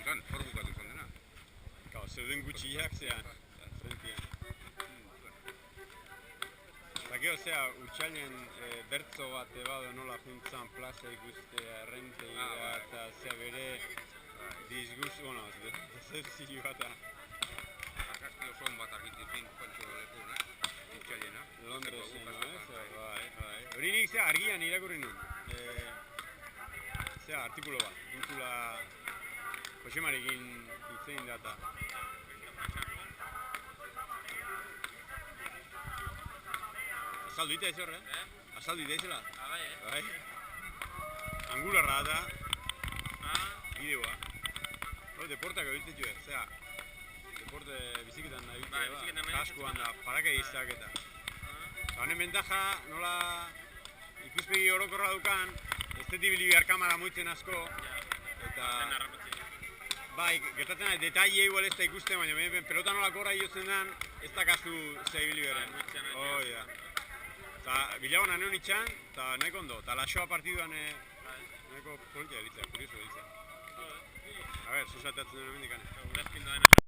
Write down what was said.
zan, hor bukatu zan dena. Zeuden gutxiak zean, frentien. Eta gero zea, utxailen bertzo bat ebado nola juntzan plaza ikustea, errentegia eta zea bere disgustu, bueno, decepzio bat. Argazki oso on bat argitizin Juancho lekuna, utxailena. Londresen, bai. Hori nik zea argian irakurri nun. Zea, artikulo bat, intzula Josemarekin hitzein data. Azaldu ita ez hor, Azaldu ita ezela? Bai. Angularra da. Bideoa. Deportak abiltzen joe, zera. Deporte biziketan da abiltzen, kaskoan da, paracaidistak eta. Honen bentaja, nola ikuspegi orokorra dukan, ez detibili behar kamara moitzen asko. Eta... Bai, gertatzen da, detaile igual ez da ikusten, baina pelota nola korra jotzen den, ez da kastu zehibili beren. Hoi da. Eta bilagoan aneon itxan, eta nahiko ondo, eta lasoa partiduan nahiko politia delitzea, kurioso delitzea. A ber, zuzateatzen duen emendik ane.